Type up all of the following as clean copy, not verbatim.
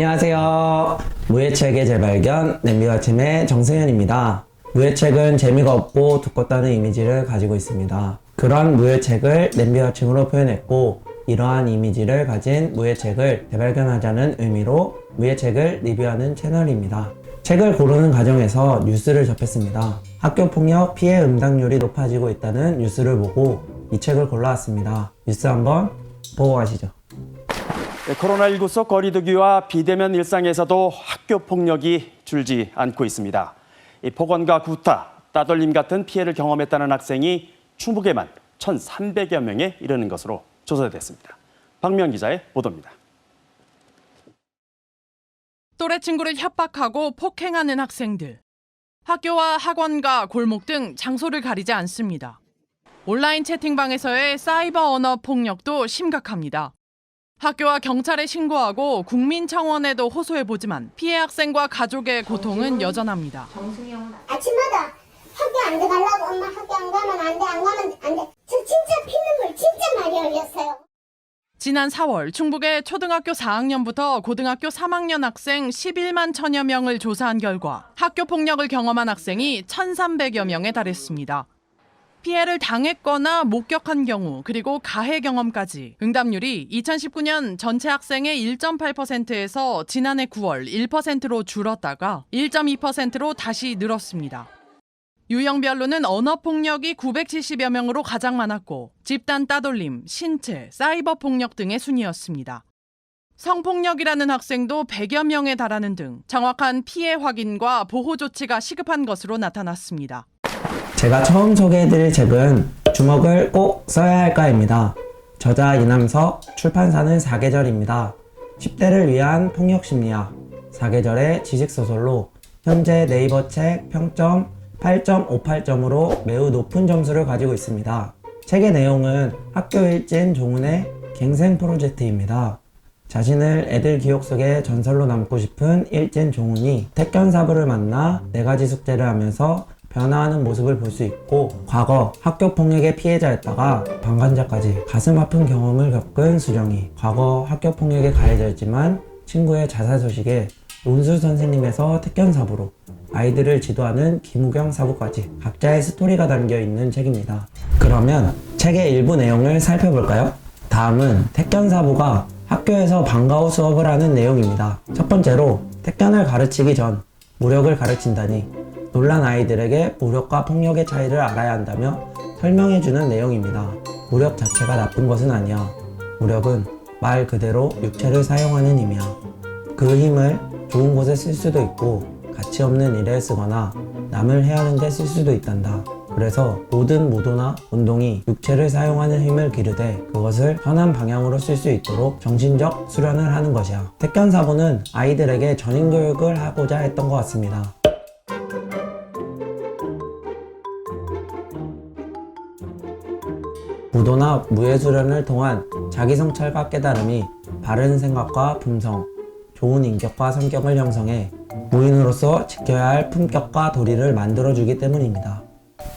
안녕하세요. 무예책의 재발견 냄비와침의 정승현입니다. 무예책은 재미가 없고 두껍다는 이미지를 가지고 있습니다. 그런 무예책을 냄비와침으로 표현했고, 이러한 이미지를 가진 무예책을 재발견하자는 의미로 무예책을 리뷰하는 채널입니다. 책을 고르는 과정에서 뉴스를 접했습니다. 학교폭력 피해 응답률이 높아지고 있다는 뉴스를 보고 이 책을 골라왔습니다. 뉴스 한번 보고 가시죠. 코로나19 속 거리두기와 비대면 일상에서도 학교 폭력이 줄지 않고 있습니다. 폭언과 구타, 따돌림 같은 피해를 경험했다는 학생이 충북에만 1,300여 명에 이르는 것으로 조사됐습니다. 박미연 기자의 보도입니다. 또래 친구를 협박하고 폭행하는 학생들. 학교와 학원과 골목 등 장소를 가리지 않습니다. 온라인 채팅방에서의 사이버 언어 폭력도 심각합니다. 학교와 경찰에 신고하고 국민청원에도 호소해보지만 피해 학생과 가족의 고통은 여전합니다. 아침마다 학교 안 들어가려고 엄마 학교 안 가면 안 돼, 안 가면 안 돼. 저 진짜 피눈물 진짜 많이 흘렸어요. 지난 4월 충북의 초등학교 4학년부터 고등학교 3학년 학생 11만 1000여 명을 조사한 결과 학교 폭력을 경험한 학생이 1,300여 명에 달했습니다. 피해를 당했거나 목격한 경우 그리고 가해 경험까지 응답률이 2019년 전체 학생의 1.8%에서 지난해 9월 1%로 줄었다가 1.2%로 다시 늘었습니다. 유형별로는 언어폭력이 970여 명으로 가장 많았고 집단 따돌림, 신체, 사이버 폭력 등의 순이었습니다. 성폭력이라는 학생도 100여 명에 달하는 등 정확한 피해 확인과 보호 조치가 시급한 것으로 나타났습니다. 제가 처음 소개해드릴 책은 주먹을 꼭 써야 할까입니다. 저자 이남석, 출판사는 사계절입니다. 10대를 위한 폭력심리학, 사계절의 지식소설로 현재 네이버 책 평점 8.58점으로 매우 높은 점수를 가지고 있습니다. 책의 내용은 학교 일진 종훈의 갱생 프로젝트입니다. 자신을 애들 기억 속에 전설로 남고 싶은 일진 종훈이 택견사부를 만나 4가지 숙제를 하면서 변화하는 모습을 볼 수 있고, 과거 학교 폭력의 피해자였다가 방관자까지 가슴 아픈 경험을 겪은 수정이 과거 학교 폭력에 가해자였지만 친구의 자살 소식에 논술 선생님에서 택견사부로 아이들을 지도하는 김우경 사부까지 각자의 스토리가 담겨있는 책입니다. 그러면 책의 일부 내용을 살펴볼까요? 다음은 택견사부가 학교에서 방과 후 수업을 하는 내용입니다. 첫 번째로, 택견을 가르치기 전 무력을 가르친다니 놀란 아이들에게 무력과 폭력의 차이를 알아야 한다며 설명해주는 내용입니다. 무력 자체가 나쁜 것은 아니야. 무력은 말 그대로 육체를 사용하는 힘이야. 그 힘을 좋은 곳에 쓸 수도 있고 가치 없는 일에 쓰거나 남을 해하는 데 쓸 수도 있단다. 그래서 모든 모도나 운동이 육체를 사용하는 힘을 기르되 그것을 선한 방향으로 쓸 수 있도록 정신적 수련을 하는 것이야. 택견사부는 아이들에게 전인교육을 하고자 했던 것 같습니다. 무도나 무예수련을 통한 자기성찰과 깨달음이 바른 생각과 품성, 좋은 인격과 성격을 형성해 무인으로서 지켜야 할 품격과 도리를 만들어주기 때문입니다.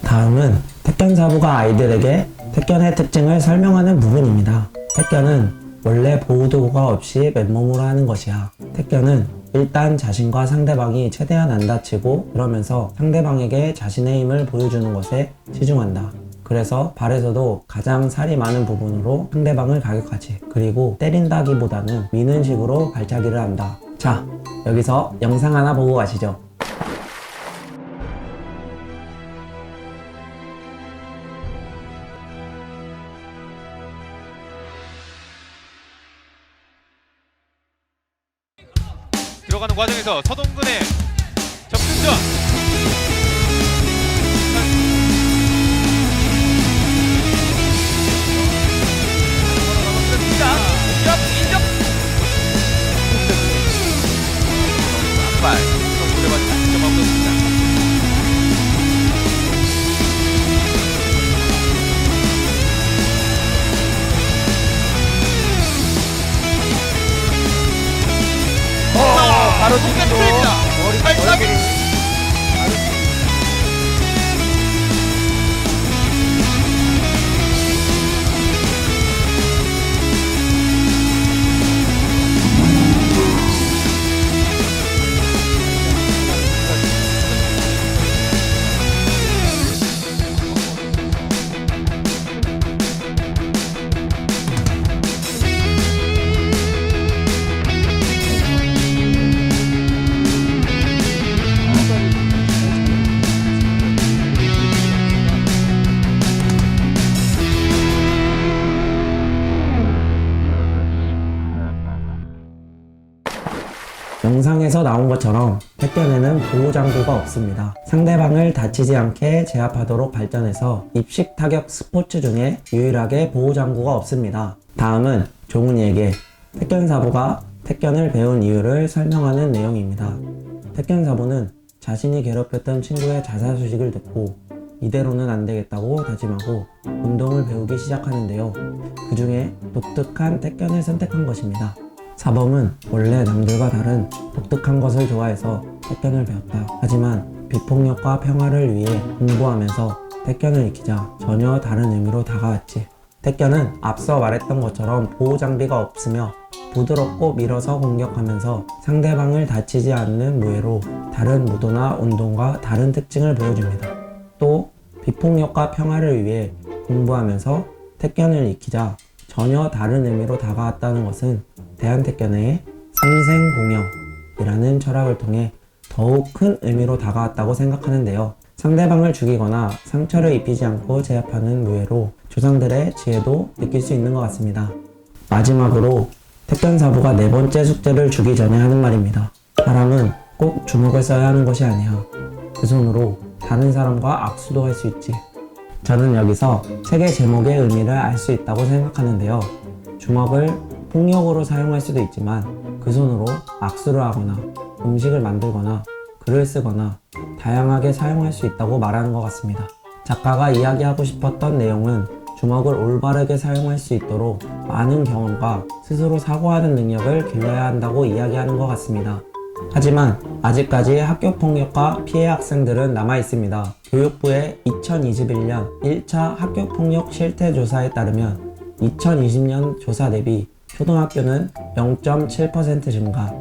다음은 택견사부가 아이들에게 택견의 특징을 설명하는 부분입니다. 택견은 원래 보호도구가 없이 맨몸으로 하는 것이야. 택견은 일단 자신과 상대방이 최대한 안 다치고 그러면서 상대방에게 자신의 힘을 보여주는 것에 치중한다. 그래서 발에서도 가장 살이 많은 부분으로 상대방을 가격하지. 그리고 때린다기보다는 미는 식으로 발차기를 한다. 자, 여기서 영상 하나 보고 가시죠. 들어가는 과정에서 서동근의 접근전. 인정. 발 고대받이 득점 없었습니다. 바로 지금도 발차기. 영상에서 나온 것처럼 택견에는 보호장구가 없습니다. 상대방을 다치지 않게 제압하도록 발전해서 입식 타격 스포츠 중에 유일하게 보호장구가 없습니다. 다음은 종훈이에게 택견사부가 택견을 배운 이유를 설명하는 내용입니다. 택견사부는 자신이 괴롭혔던 친구의 자살 소식을 듣고 이대로는 안 되겠다고 다짐하고 운동을 배우기 시작하는데요. 그 중에 독특한 택견을 선택한 것입니다. 사범은 원래 남들과 다른 독특한 것을 좋아해서 택견을 배웠다. 하지만 비폭력과 평화를 위해 공부하면서 택견을 익히자 전혀 다른 의미로 다가왔지. 택견은 앞서 말했던 것처럼 보호 장비가 없으며 부드럽고 밀어서 공격하면서 상대방을 다치지 않는 무예로 다른 무도나 운동과 다른 특징을 보여줍니다. 또 비폭력과 평화를 위해 공부하면서 택견을 익히자 전혀 다른 의미로 다가왔다는 것은 대한택견의 상생공영이라는 철학을 통해 더욱 큰 의미로 다가왔다고 생각하는데요. 상대방을 죽이거나 상처를 입히지 않고 제압하는 무예로 조상들의 지혜도 느낄 수 있는 것 같습니다. 마지막으로 택견사부가 네 번째 숙제를 주기 전에 하는 말입니다. 사람은 꼭 주먹을 써야 하는 것이 아니야. 그 손으로 다른 사람과 악수도 할 수 있지. 저는 여기서 책의 제목의 의미를 알 수 있다고 생각하는데요. 주먹을 폭력으로 사용할 수도 있지만 그 손으로 악수를 하거나 음식을 만들거나 글을 쓰거나 다양하게 사용할 수 있다고 말하는 것 같습니다. 작가가 이야기하고 싶었던 내용은 주먹을 올바르게 사용할 수 있도록 많은 경험과 스스로 사고하는 능력을 길러야 한다고 이야기하는 것 같습니다. 하지만 아직까지 학교폭력과 피해 학생들은 남아 있습니다. 교육부의 2021년 1차 학교폭력 실태조사에 따르면 2020년 조사 대비 초등학교는 0.7% 증가,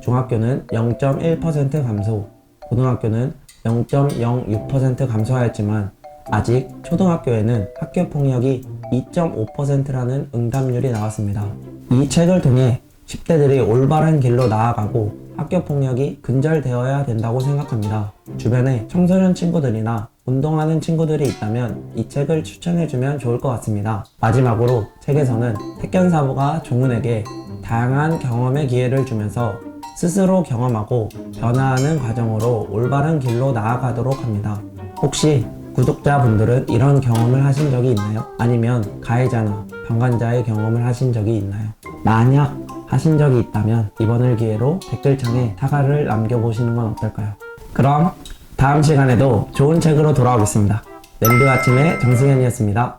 중학교는 0.1% 감소, 고등학교는 0.06% 감소하였지만 아직 초등학교에는 학교폭력이 2.5%라는 응답률이 나왔습니다. 이 책을 통해 10대들이 올바른 길로 나아가고 학교폭력이 근절되어야 된다고 생각합니다. 주변에 청소년 친구들이나 운동하는 친구들이 있다면 이 책을 추천해주면 좋을 것 같습니다. 마지막으로 책에서는 택견사부가 종훈에게 다양한 경험의 기회를 주면서 스스로 경험하고 변화하는 과정으로 올바른 길로 나아가도록 합니다. 혹시 구독자분들은 이런 경험을 하신 적이 있나요? 아니면 가해자나 방관자의 경험을 하신 적이 있나요? 만약 하신 적이 있다면 이번을 기회로 댓글창에 사과를 남겨보시는 건 어떨까요? 그럼 다음 시간에도 좋은 책으로 돌아오겠습니다. 랜드 아침의 정승현이었습니다.